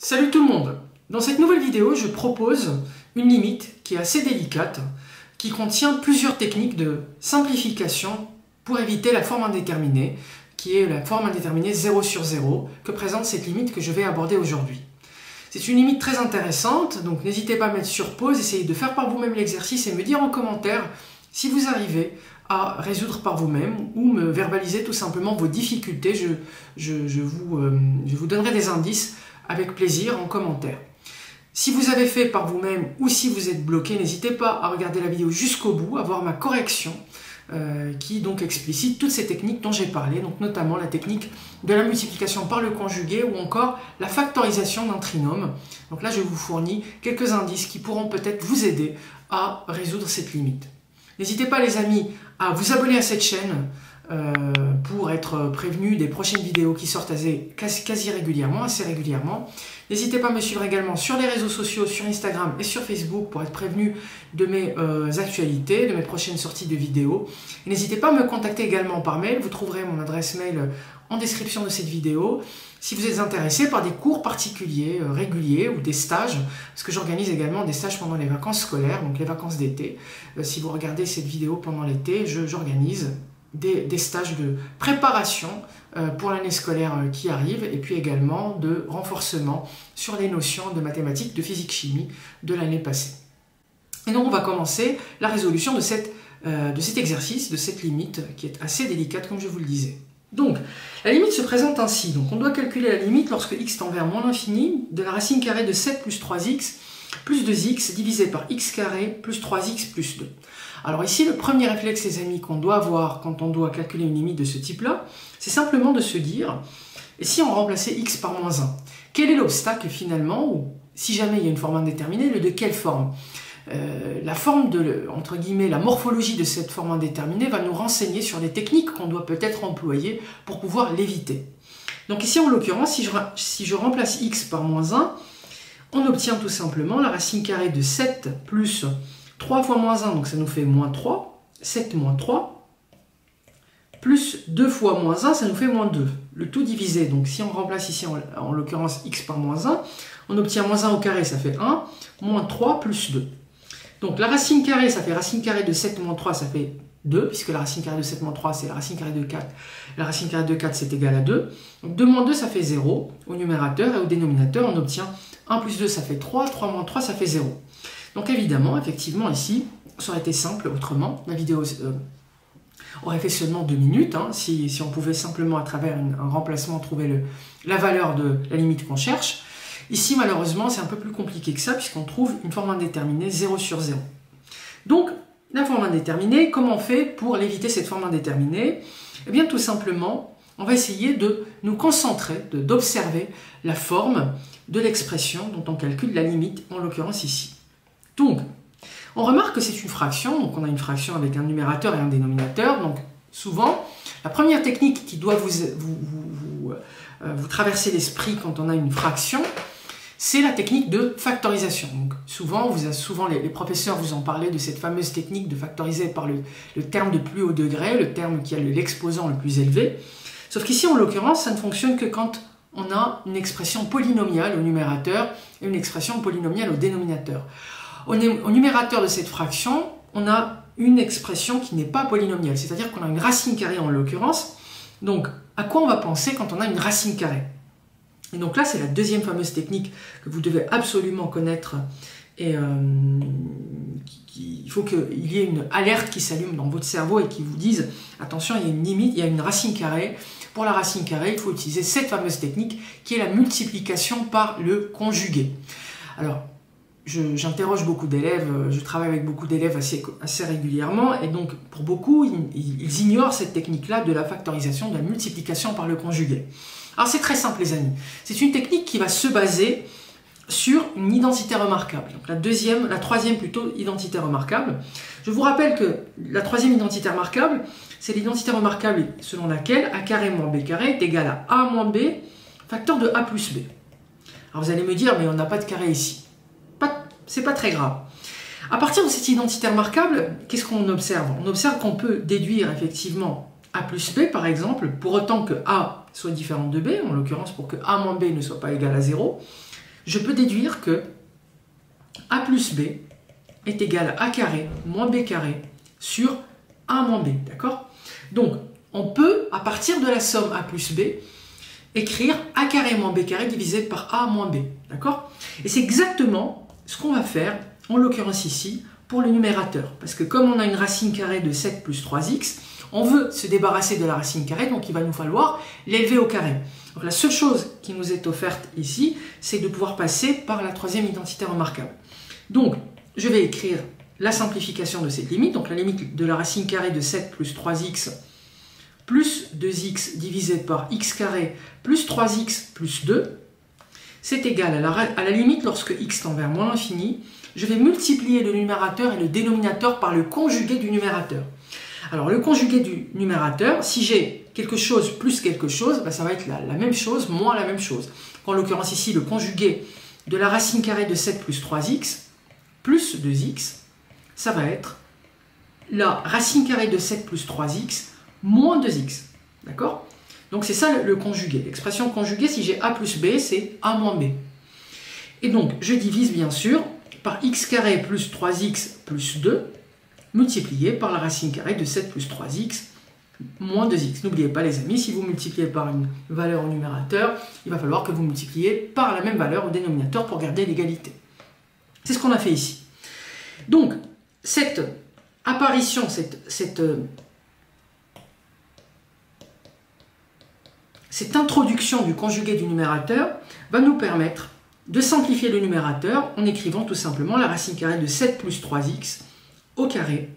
Salut tout le monde! Dans cette nouvelle vidéo, je propose une limite qui est assez délicate, qui contient plusieurs techniques de simplification pour éviter la forme indéterminée, qui est la forme indéterminée 0 sur 0, que présente cette limite que je vais aborder aujourd'hui. C'est une limite très intéressante, donc n'hésitez pas à mettre sur pause, essayez de faire par vous-même l'exercice et me dire en commentaire si vous arrivez à résoudre par vous-même ou me verbaliser tout simplement vos difficultés. Je vous donnerai des indices avec plaisir en commentaire. Si vous avez fait par vous-même ou si vous êtes bloqué, n'hésitez pas à regarder la vidéo jusqu'au bout, à voir ma correction qui donc explicite toutes ces techniques dont j'ai parlé, donc notamment la technique de la multiplication par le conjugué ou encore la factorisation d'un trinôme. Donc là, je vous fournis quelques indices qui pourront peut-être vous aider à résoudre cette limite. N'hésitez pas les amis à vous abonner à cette chaîne pour être prévenu des prochaines vidéos qui sortent quasi régulièrement, assez régulièrement. N'hésitez pas à me suivre également sur les réseaux sociaux, sur Instagram et sur Facebook pour être prévenu de mes actualités, de mes prochaines sorties de vidéos. N'hésitez pas à me contacter également par mail, vous trouverez mon adresse mail en description de cette vidéo. Si vous êtes intéressé par des cours particuliers, réguliers ou des stages, parce que j'organise également des stages pendant les vacances scolaires, donc les vacances d'été. Si vous regardez cette vidéo pendant l'été, j'organise des stages de préparation pour l'année scolaire qui arrive et puis également de renforcement sur les notions de mathématiques, de physique-chimie de l'année passée. Et donc on va commencer la résolution de cet exercice, de cette limite qui est assez délicate comme je vous le disais. Donc la limite se présente ainsi, donc on doit calculer la limite lorsque x tend vers moins l'infini de la racine carrée de 7 plus 3x plus 2x divisé par x carré plus 3x plus 2. Alors ici, le premier réflexe, les amis, qu'on doit avoir quand on doit calculer une limite de ce type-là, c'est simplement de se dire, et si on remplaçait x par moins 1, quel est l'obstacle finalement, ou si jamais il y a une forme indéterminée, de quelle forme? La forme entre guillemets, la morphologie de cette forme indéterminée va nous renseigner sur les techniques qu'on doit peut-être employer pour pouvoir l'éviter. Donc ici, en l'occurrence, si je remplace x par moins 1, on obtient tout simplement la racine carrée de 7 plus 3 fois moins 1, donc ça nous fait moins 3, 7 moins 3, plus 2 fois moins 1, ça nous fait moins 2. Le tout divisé, donc si on remplace ici en l'occurrence x par moins 1, on obtient moins 1 au carré, ça fait 1, moins 3 plus 2. Donc la racine carrée, ça fait racine carrée de 7 moins 3, ça fait 2, puisque la racine carrée de 7 moins 3, c'est la racine carrée de 4. La racine carrée de 4, c'est égal à 2. Donc 2 moins 2, ça fait 0 au numérateur, et au dénominateur, on obtient 1 plus 2, ça fait 3, 3 moins 3, ça fait 0. Donc évidemment, effectivement, ici, ça aurait été simple autrement. La vidéo aurait fait seulement 2 minutes, hein, si on pouvait simplement, à travers un remplacement, trouver la valeur de la limite qu'on cherche. Ici, malheureusement, c'est un peu plus compliqué que ça, puisqu'on trouve une forme indéterminée 0 sur 0. Donc, la forme indéterminée, comment on fait pour l'éviter cette forme indéterminée? Eh bien, tout simplement, on va essayer de nous concentrer, d'observer la forme de l'expression dont on calcule la limite, en l'occurrence ici. Donc, on remarque que c'est une fraction, donc on a une fraction avec un numérateur et un dénominateur, donc souvent, la première technique qui doit vous traverser l'esprit quand on a une fraction, c'est la technique de factorisation. Donc, souvent les professeurs vous ont parlé de cette fameuse technique de factoriser par le terme de plus haut degré, le terme qui a l'exposant le plus élevé, sauf qu'ici, en l'occurrence, ça ne fonctionne que quand on a une expression polynomiale au numérateur et une expression polynomiale au dénominateur. Au numérateur de cette fraction, on a une expression qui n'est pas polynomiale, c'est-à-dire qu'on a une racine carrée en l'occurrence. Donc, à quoi on va penser quand on a une racine carrée? Et donc là, c'est la deuxième fameuse technique que vous devez absolument connaître. Et il faut qu'il y ait une alerte qui s'allume dans votre cerveau et qui vous dise « Attention, il y a une limite, il y a une racine carrée. Pour la racine carrée, il faut utiliser cette fameuse technique qui est la multiplication par le conjugué. » Alors, j'interroge beaucoup d'élèves, je travaille avec beaucoup d'élèves assez régulièrement, et donc pour beaucoup, ils ignorent cette technique-là de la factorisation, de la multiplication par le conjugué. Alors c'est très simple les amis, c'est une technique qui va se baser sur une identité remarquable. Donc la troisième plutôt identité remarquable. Je vous rappelle que la troisième identité remarquable, c'est l'identité remarquable selon laquelle a carré moins b carré est égal à a moins b facteur de a plus b. Alors vous allez me dire, mais on n'a pas de carré ici. C'est pas très grave. À partir de cette identité remarquable, qu'est-ce qu'on observe? On observe qu'on peut déduire effectivement a plus b par exemple, pour autant que a soit différent de b, en l'occurrence pour que a moins b ne soit pas égal à 0. je peux déduire que a plus b est égal à a carré moins b carré sur a moins b, d'accord? Donc, on peut, à partir de la somme a plus b, écrire a carré moins b carré divisé par a moins b, d'accord? Et c'est exactement ce qu'on va faire, en l'occurrence ici, pour le numérateur. Parce que comme on a une racine carrée de 7 plus 3x, on veut se débarrasser de la racine carrée, donc il va nous falloir l'élever au carré. Donc la seule chose qui nous est offerte ici, c'est de pouvoir passer par la troisième identité remarquable. Donc, je vais écrire la simplification de cette limite, donc la limite de la racine carrée de 7 plus 3x plus 2x divisé par x carré plus 3x plus 2, c'est égal à la limite lorsque x tend vers moins l'infini, je vais multiplier le numérateur et le dénominateur par le conjugué du numérateur. Alors le conjugué du numérateur, si j'ai quelque chose plus quelque chose, ben, ça va être la même chose moins la même chose. En l'occurrence ici, le conjugué de la racine carrée de 7 plus 3x plus 2x, ça va être la racine carrée de 7 plus 3x moins 2x. D'accord? Donc c'est ça le conjugué. L'expression conjuguée, si j'ai a plus b, c'est a moins b. Et donc, je divise bien sûr par x carré plus 3x plus 2, multiplié par la racine carrée de 7 plus 3x moins 2x. N'oubliez pas les amis, si vous multipliez par une valeur au numérateur, il va falloir que vous multipliez par la même valeur au dénominateur pour garder l'égalité. C'est ce qu'on a fait ici. Donc, cette apparition, cette introduction du conjugué du numérateur va nous permettre de simplifier le numérateur en écrivant tout simplement la racine carrée de 7 plus 3x au carré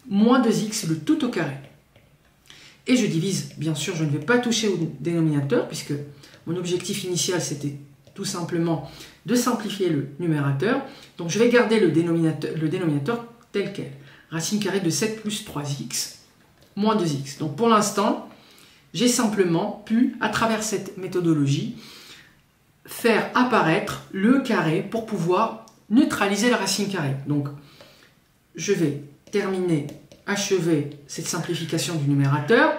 moins 2x le tout au carré. Et je divise, bien sûr, je ne vais pas toucher au dénominateur puisque mon objectif initial c'était tout simplement de simplifier le numérateur. Donc je vais garder le dénominateur tel quel. Racine carrée de 7 plus 3x moins 2x. Donc pour l'instant, j'ai simplement pu, à travers cette méthodologie, faire apparaître le carré pour pouvoir neutraliser la racine carrée. Donc je vais achever cette simplification du numérateur.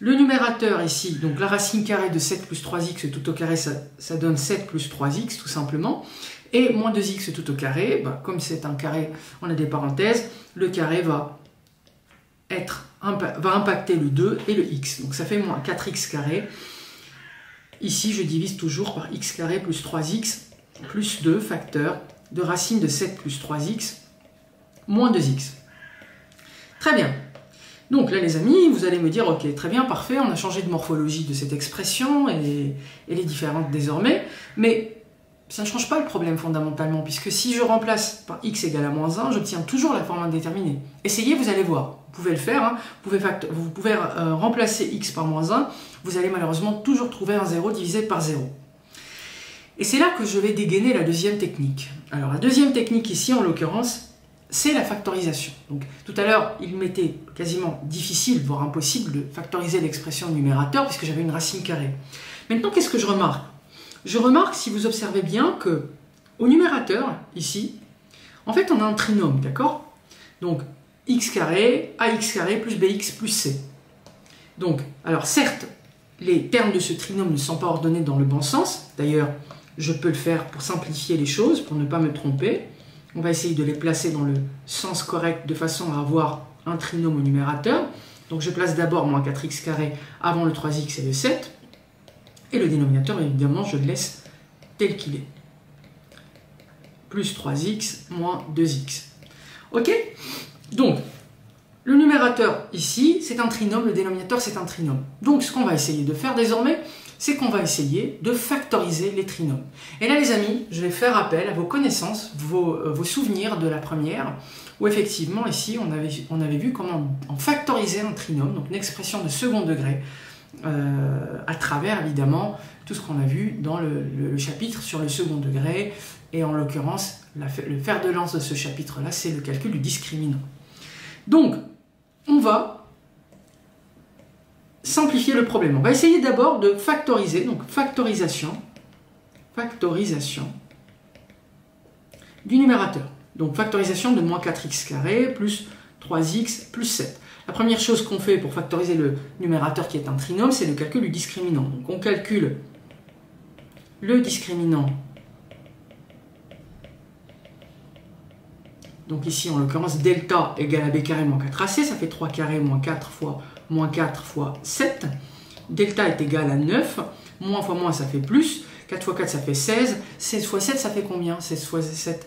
Le numérateur ici, donc la racine carrée de 7 plus 3x tout au carré, ça donne 7 plus 3x tout simplement. Et moins 2x tout au carré, bah, comme c'est un carré, on a des parenthèses, le carré va impacter le 2 et le x. Donc ça fait moins 4x carré. Ici, je divise toujours par x carré plus 3x plus 2 facteur de racine de 7 plus 3x moins 2x. Très bien. Donc là, les amis, vous allez me dire, ok, très bien, parfait, on a changé de morphologie de cette expression, elle est différente désormais, mais ça ne change pas le problème fondamentalement, puisque si je remplace par x égale à moins 1, j'obtiens toujours la forme indéterminée. Essayez, vous allez voir. Vous pouvez le faire, hein. Vous pouvez remplacer x par moins 1, vous allez malheureusement toujours trouver un 0 divisé par 0. Et c'est là que je vais dégainer la deuxième technique. Alors la deuxième technique ici, en l'occurrence, c'est la factorisation. Donc, tout à l'heure, il m'était quasiment difficile, voire impossible, de factoriser l'expression numérateur puisque j'avais une racine carrée. Maintenant, qu'est-ce que je remarque? Je remarque, si vous observez bien, que au numérateur, ici, en fait, on a un trinôme, d'accord? Donc, x carré, ax carré plus bx plus c. Donc, alors certes, les termes de ce trinôme ne sont pas ordonnés dans le bon sens. D'ailleurs, je peux le faire pour simplifier les choses, pour ne pas me tromper. On va essayer de les placer dans le sens correct de façon à avoir un trinôme au numérateur. Donc je place d'abord moins 4x carré avant le 3x et le 7. Et le dénominateur, évidemment, je le laisse tel qu'il est. Plus 3x moins 2x. Ok? Donc, le numérateur ici, c'est un trinôme, le dénominateur, c'est un trinôme. Donc ce qu'on va essayer de faire désormais, c'est qu'on va essayer de factoriser les trinômes. Et là, les amis, je vais faire appel à vos connaissances, vos souvenirs de la première, où effectivement, ici, on avait vu comment on factorisait un trinôme, donc une expression de second degré, à travers, évidemment, tout ce qu'on a vu dans le chapitre sur le second degré, et en l'occurrence, le fer de lance de ce chapitre-là, c'est le calcul du discriminant. Donc, on va simplifier le problème. On va essayer d'abord de factoriser, donc factorisation du numérateur. Donc factorisation de moins 4x carré plus 3x plus 7. La première chose qu'on fait pour factoriser le numérateur qui est un trinôme, c'est le calcul du discriminant. Donc on calcule le discriminant Donc ici, en l'occurrence, delta égale à b carré moins 4ac, ça fait 3 carré moins 4 fois 7. Delta est égal à 9, moins fois moins, ça fait plus. 4 fois 4, ça fait 16. 16 fois 7, ça fait combien? 16 fois 7,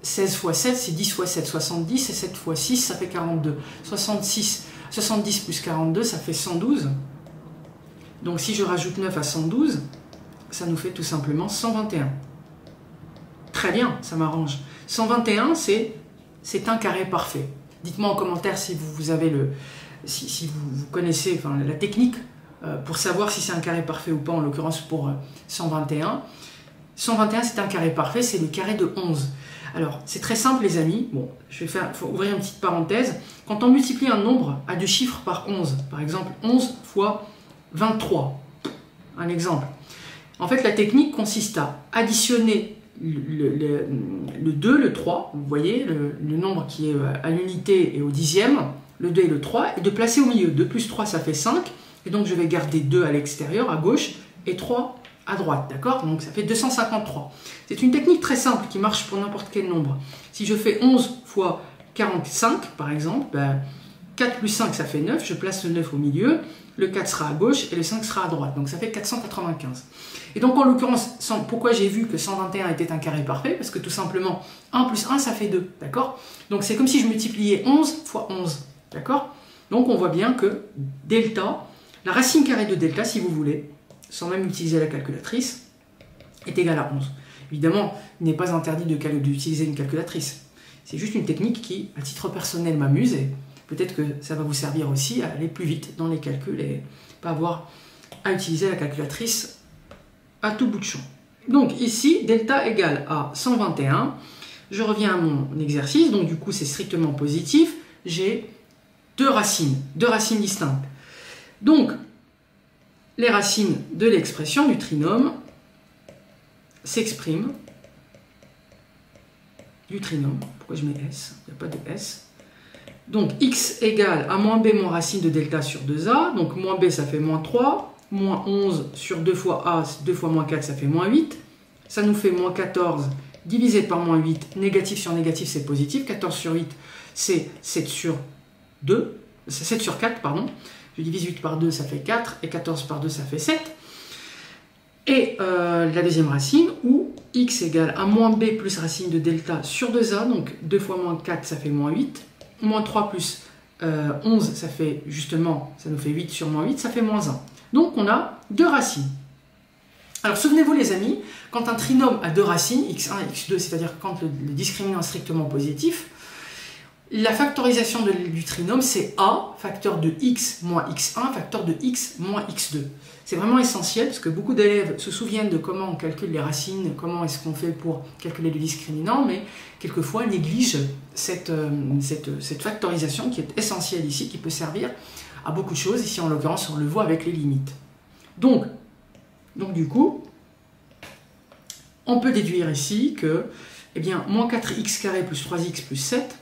16 fois 7, c'est 10 fois 7, 70. Et 7 fois 6, ça fait 42. 70 plus 42, ça fait 112. Donc si je rajoute 9 à 112, ça nous fait tout simplement 121. Très bien, ça m'arrange. 121, c'est un carré parfait. Dites-moi en commentaire si vous avez si vous connaissez la technique pour savoir si c'est un carré parfait ou pas, en l'occurrence pour 121. 121, c'est un carré parfait, c'est le carré de 11. Alors, c'est très simple, les amis. Bon, faut ouvrir une petite parenthèse. Quand on multiplie un nombre à deux chiffres par 11, par exemple 11 fois 23, un exemple. En fait, la technique consiste à additionner le 2, le 3, vous voyez, le nombre qui est à l'unité et au dixième, le 2 et le 3, et de placer au milieu. 2 plus 3, ça fait 5, et donc je vais garder 2 à l'extérieur, à gauche, et 3 à droite, d'accord? Donc ça fait 253. C'est une technique très simple qui marche pour n'importe quel nombre. Si je fais 11 fois 45, par exemple, 4 plus 5, ça fait 9, je place le 9 au milieu, le 4 sera à gauche et le 5 sera à droite, donc ça fait 495. Et donc en l'occurrence, pourquoi j'ai vu que 121 était un carré parfait? Parce que tout simplement, 1 plus 1, ça fait 2, d'accord? Donc c'est comme si je multipliais 11 fois 11, d'accord? Donc on voit bien que delta, la racine carrée de delta, si vous voulez, sans même utiliser la calculatrice, est égale à 11. Évidemment, il n'est pas interdit d'utiliser une calculatrice. C'est juste une technique qui, à titre personnel, m'amuse et peut-être que ça va vous servir aussi à aller plus vite dans les calculs et pas avoir à utiliser la calculatrice à tout bout de champ. Donc ici, delta égale à 121. Je reviens à mon exercice, donc du coup c'est strictement positif. J'ai deux racines distinctes. Donc, les racines de l'expression du trinôme s'expriment du trinôme. Pourquoi je mets S? Il n'y a pas de S. Donc x égale à moins b moins racine de delta sur 2a. Donc moins b, ça fait moins 3. Moins 11 sur 2 fois a, 2 fois moins 4, ça fait moins 8. Ça nous fait moins 14 divisé par moins 8. Négatif sur négatif, c'est positif. 14 sur 8, c'est 7 sur 2. C'est 7 sur 4, pardon. Je divise 8 par 2, ça fait 4. Et 14 par 2, ça fait 7. Et la deuxième racine, où x égale à moins b plus racine de delta sur 2a. Donc 2 fois moins 4, ça fait moins 8. Moins 3 plus 11, ça fait justement, ça nous fait 8 sur moins 8, ça fait moins 1. Donc on a deux racines. Alors souvenez-vous les amis, quand un trinôme a deux racines, x1 et x2, c'est-à-dire quand le discriminant est strictement positif, la factorisation du trinôme c'est a, facteur de x moins x1, facteur de x moins x2. C'est vraiment essentiel parce que beaucoup d'élèves se souviennent de comment on calcule les racines, comment est-ce qu'on fait pour calculer le discriminant, mais quelquefois négligent cette factorisation qui est essentielle ici, qui peut servir à beaucoup de choses. Ici en l'occurrence on le voit avec les limites. Donc du coup, on peut déduire ici que, eh bien, moins 4x carré plus 3x plus 7,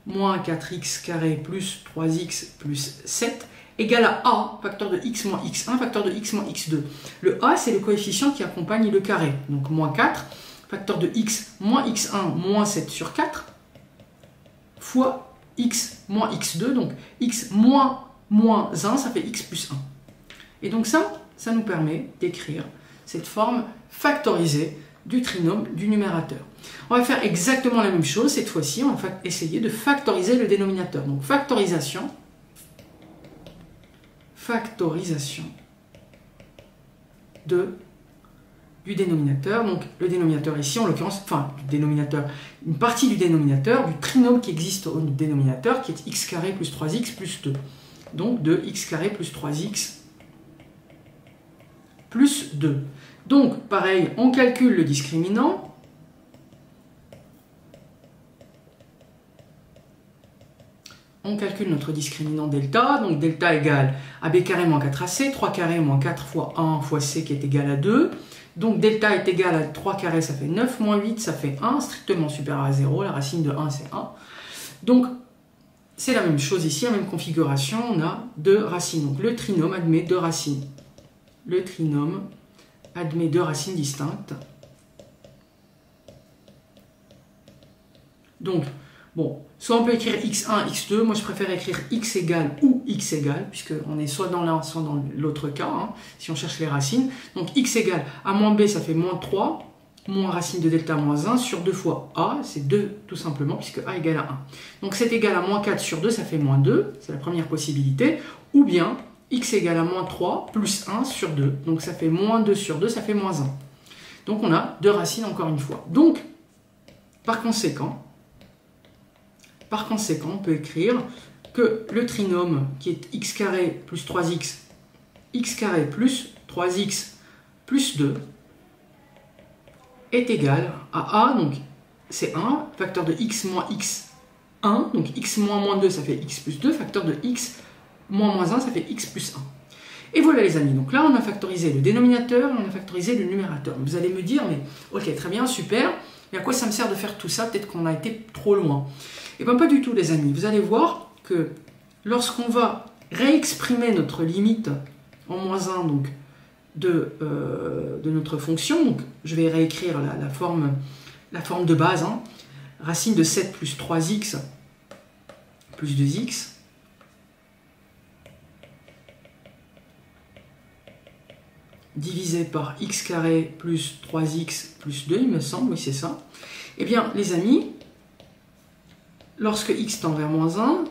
moins 4x carré plus 3x plus 7, égale à a, facteur de x moins x1, facteur de x moins x2. Le a, c'est le coefficient qui accompagne le carré. Donc moins 4, facteur de x moins x1 moins 7 sur 4, fois x moins x2, donc x moins 1, ça fait x plus 1. Et donc ça nous permet d'écrire cette forme factorisée du trinôme du numérateur. On va faire exactement la même chose, cette fois-ci, on va essayer de factoriser le dénominateur. Donc factorisation du dénominateur. Donc le dénominateur ici, en l'occurrence, une partie du dénominateur, du trinôme qui existe au dénominateur, qui est x carré plus 3x plus 2. Donc de x carré plus 3x plus 2. Donc, pareil, on calcule le discriminant. On calcule notre discriminant delta. Donc, delta égale à b carré moins 4ac, 3 carré moins 4 fois 1 fois c qui est égal à 2. Donc, delta est égal à 3 carré, ça fait 9, moins 8, ça fait 1, strictement supérieur à 0. La racine de 1, c'est 1. Donc, c'est la même chose ici, la même configuration. On a deux racines. Donc, le trinôme admet deux racines. Le trinôme admet deux racines distinctes. Donc, Bon, soit on peut écrire x1, x2, moi je préfère écrire x égale ou x égale, puisqu'on est soit dans l'un, soit dans l'autre cas, hein, si on cherche les racines. Donc x égale a moins b, ça fait moins 3, moins racine de delta moins 1 sur 2 fois a, c'est 2 tout simplement, puisque a égale à 1. Donc c'est égal à moins 4 sur 2, ça fait moins 2, c'est la première possibilité, ou bien x égale à moins 3 plus 1 sur 2, donc ça fait moins 2 sur 2, ça fait moins 1. Donc on a deux racines encore une fois. Donc, par conséquent, on peut écrire que le trinôme qui est x carré plus 3x, x carré plus 3x plus 2 est égal à a, donc c'est 1, facteur de x moins x 1, donc x moins 2 ça fait x plus 2, facteur de x moins 1 ça fait x plus 1. Et voilà les amis, donc là on a factorisé le dénominateur, on a factorisé le numérateur. Vous allez me dire, mais ok très bien, super, mais à quoi ça me sert de faire tout ça? Peut-être qu'on a été trop loin. Et bien pas du tout les amis, vous allez voir que lorsqu'on va réexprimer notre limite en moins 1 donc, de notre fonction, donc je vais réécrire la forme de base, hein, racine de 7 plus 3x plus 2x, divisé par x carré plus 3x plus 2, il me semble, oui c'est ça. Eh bien les amis, lorsque x tend vers moins 1,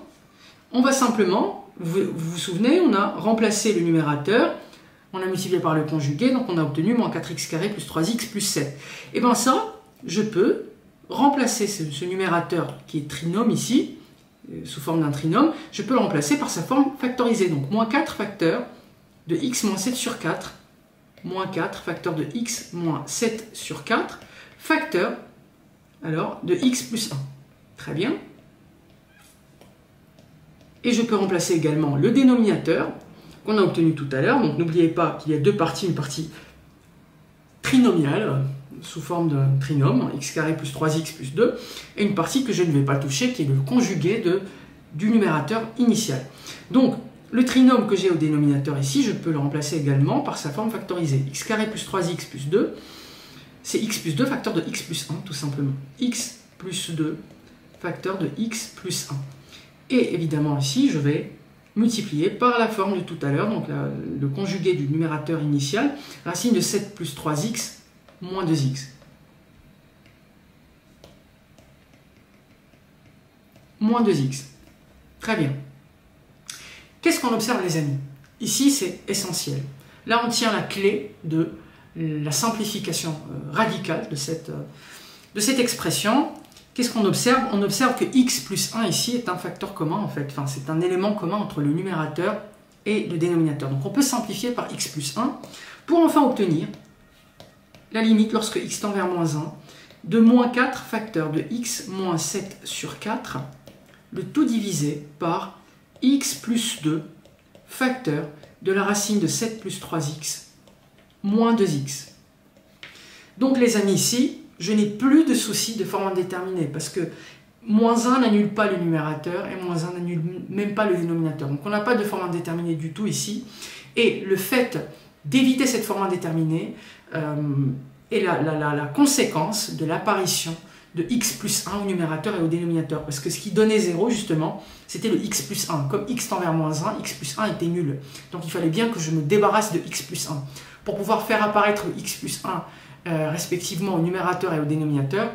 on va simplement, vous vous souvenez, on a remplacé le numérateur, on a multiplié par le conjugué, donc on a obtenu moins 4x carré plus 3x plus 7. Et bien ça, je peux remplacer ce numérateur qui est trinôme ici, sous forme d'un trinôme, je peux le remplacer par sa forme factorisée. Donc moins 4 facteur de x moins 7 sur 4, moins 4 facteur de x moins 7 sur 4, facteur alors de x plus 1. Très bien. Et je peux remplacer également le dénominateur qu'on a obtenu tout à l'heure. Donc n'oubliez pas qu'il y a deux parties, une partie trinomiale sous forme d'un trinôme, x carré plus 3x plus 2, et une partie que je ne vais pas toucher qui est le conjugué du numérateur initial. Donc le trinôme que j'ai au dénominateur ici, je peux le remplacer également par sa forme factorisée. X carré plus 3x plus 2, c'est x plus 2 facteur de x plus 1 tout simplement. X plus 2 facteur de x plus 1. Et évidemment ici, je vais multiplier par la forme de tout à l'heure, donc le conjugué du numérateur initial, racine de 7 plus 3x moins 2x. Moins 2x. Très bien. Qu'est-ce qu'on observe les amis? Ici c'est essentiel. Là on tient la clé de la simplification radicale de cette expression. Qu'est-ce qu'on observe? On observe que x plus 1 ici est un facteur commun en fait, enfin c'est un élément commun entre le numérateur et le dénominateur. Donc on peut simplifier par x plus 1 pour enfin obtenir la limite lorsque x tend vers moins 1 de moins 4 facteur de x moins 7 sur 4, le tout divisé par x plus 2 facteur de la racine de 7 plus 3x moins 2x. Donc les amis ici, je n'ai plus de souci de forme indéterminée parce que moins 1 n'annule pas le numérateur et moins 1 n'annule même pas le dénominateur. Donc on n'a pas de forme indéterminée du tout ici. Et le fait d'éviter cette forme indéterminée est la conséquence de l'apparition de x plus 1 au numérateur et au dénominateur. Parce que ce qui donnait 0 justement, c'était le x plus 1. Comme x tend vers moins 1, x plus 1 était nul. Donc il fallait bien que je me débarrasse de x plus 1. Pour pouvoir faire apparaître le x plus 1 respectivement au numérateur et au dénominateur,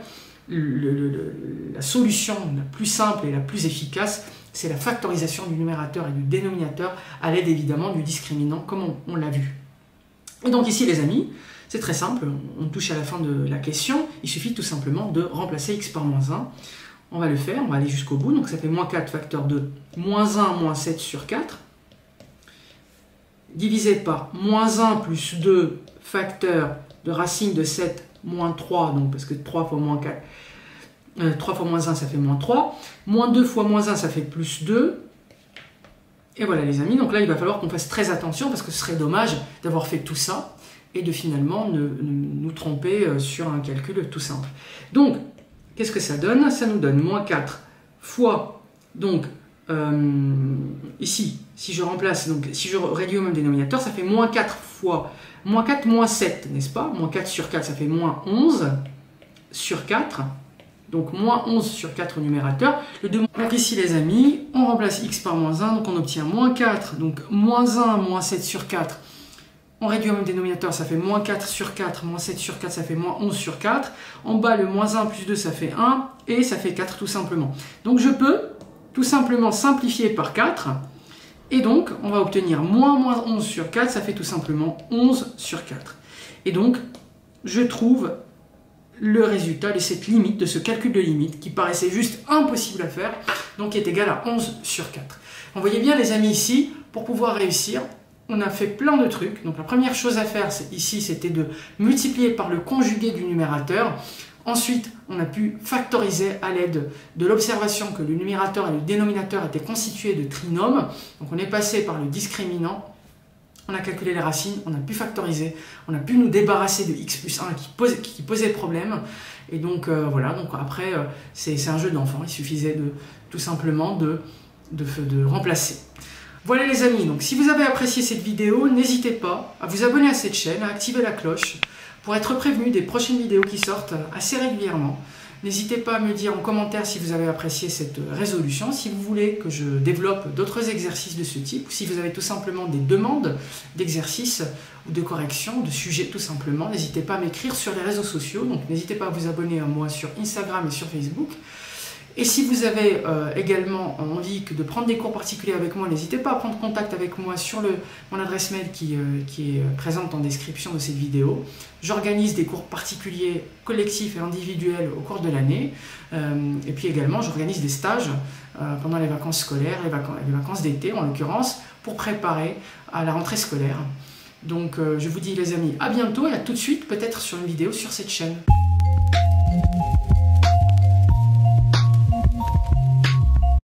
la solution la plus simple et la plus efficace, c'est la factorisation du numérateur et du dénominateur à l'aide évidemment du discriminant comme on l'a vu. Et donc ici les amis, c'est très simple, on touche à la fin de la question, il suffit tout simplement de remplacer x par moins 1. On va le faire, on va aller jusqu'au bout, donc ça fait moins 4 facteur de moins 1 moins 7 sur 4, divisé par moins 1 plus 2 facteur de racine de 7 moins 3, donc parce que 3 fois moins 4, 3 fois moins 1 ça fait moins 3, moins 2 fois moins 1 ça fait plus 2, et voilà les amis, donc là il va falloir qu'on fasse très attention parce que ce serait dommage d'avoir fait tout ça et de finalement nous tromper sur un calcul tout simple. Donc, qu'est-ce que ça donne? Ça nous donne moins 4 fois, donc, ici, si je remplace, donc si je réduis au même dénominateur, ça fait moins 4 fois, moins 4, moins 7, n'est-ce pas? Moins 4 sur 4, ça fait moins 11 sur 4, donc moins 11 sur 4 au numérateur. Donc ici les amis, on remplace x par moins 1, donc on obtient moins 4, donc moins 1, moins 7 sur 4. On réduit au même dénominateur, ça fait moins 4 sur 4, moins 7 sur 4, ça fait moins 11 sur 4. En bas, le moins 1 plus 2, ça fait 1, et ça fait 4 tout simplement. Donc je peux tout simplement simplifier par 4, et donc on va obtenir moins 11 sur 4, ça fait tout simplement 11 sur 4. Et donc, je trouve le résultat de cette limite, de ce calcul de limite, qui paraissait juste impossible à faire, donc qui est égal à 11 sur 4. Vous voyez bien les amis ici, pour pouvoir réussir, on a fait plein de trucs. Donc la première chose à faire ici, c'était de multiplier par le conjugué du numérateur. Ensuite, on a pu factoriser à l'aide de l'observation que le numérateur et le dénominateur étaient constitués de trinômes. Donc on est passé par le discriminant, on a calculé les racines, on a pu factoriser, on a pu nous débarrasser de x plus 1 qui posait problème. Et donc voilà, donc après c'est un jeu d'enfant, il suffisait tout simplement de remplacer. Voilà les amis, donc si vous avez apprécié cette vidéo, n'hésitez pas à vous abonner à cette chaîne, à activer la cloche pour être prévenu des prochaines vidéos qui sortent assez régulièrement. N'hésitez pas à me dire en commentaire si vous avez apprécié cette résolution, si vous voulez que je développe d'autres exercices de ce type, ou si vous avez tout simplement des demandes d'exercices ou de corrections, de sujets tout simplement. N'hésitez pas à m'écrire sur les réseaux sociaux, donc n'hésitez pas à vous abonner à moi sur Instagram et sur Facebook. Et si vous avez également envie de prendre des cours particuliers avec moi, n'hésitez pas à prendre contact avec moi sur mon adresse mail qui est présente en description de cette vidéo. J'organise des cours particuliers, collectifs et individuels au cours de l'année. Et puis également, j'organise des stages pendant les vacances scolaires, les vacances d'été en l'occurrence, pour préparer à la rentrée scolaire. Donc je vous dis les amis, à bientôt et à tout de suite peut-être sur une vidéo sur cette chaîne.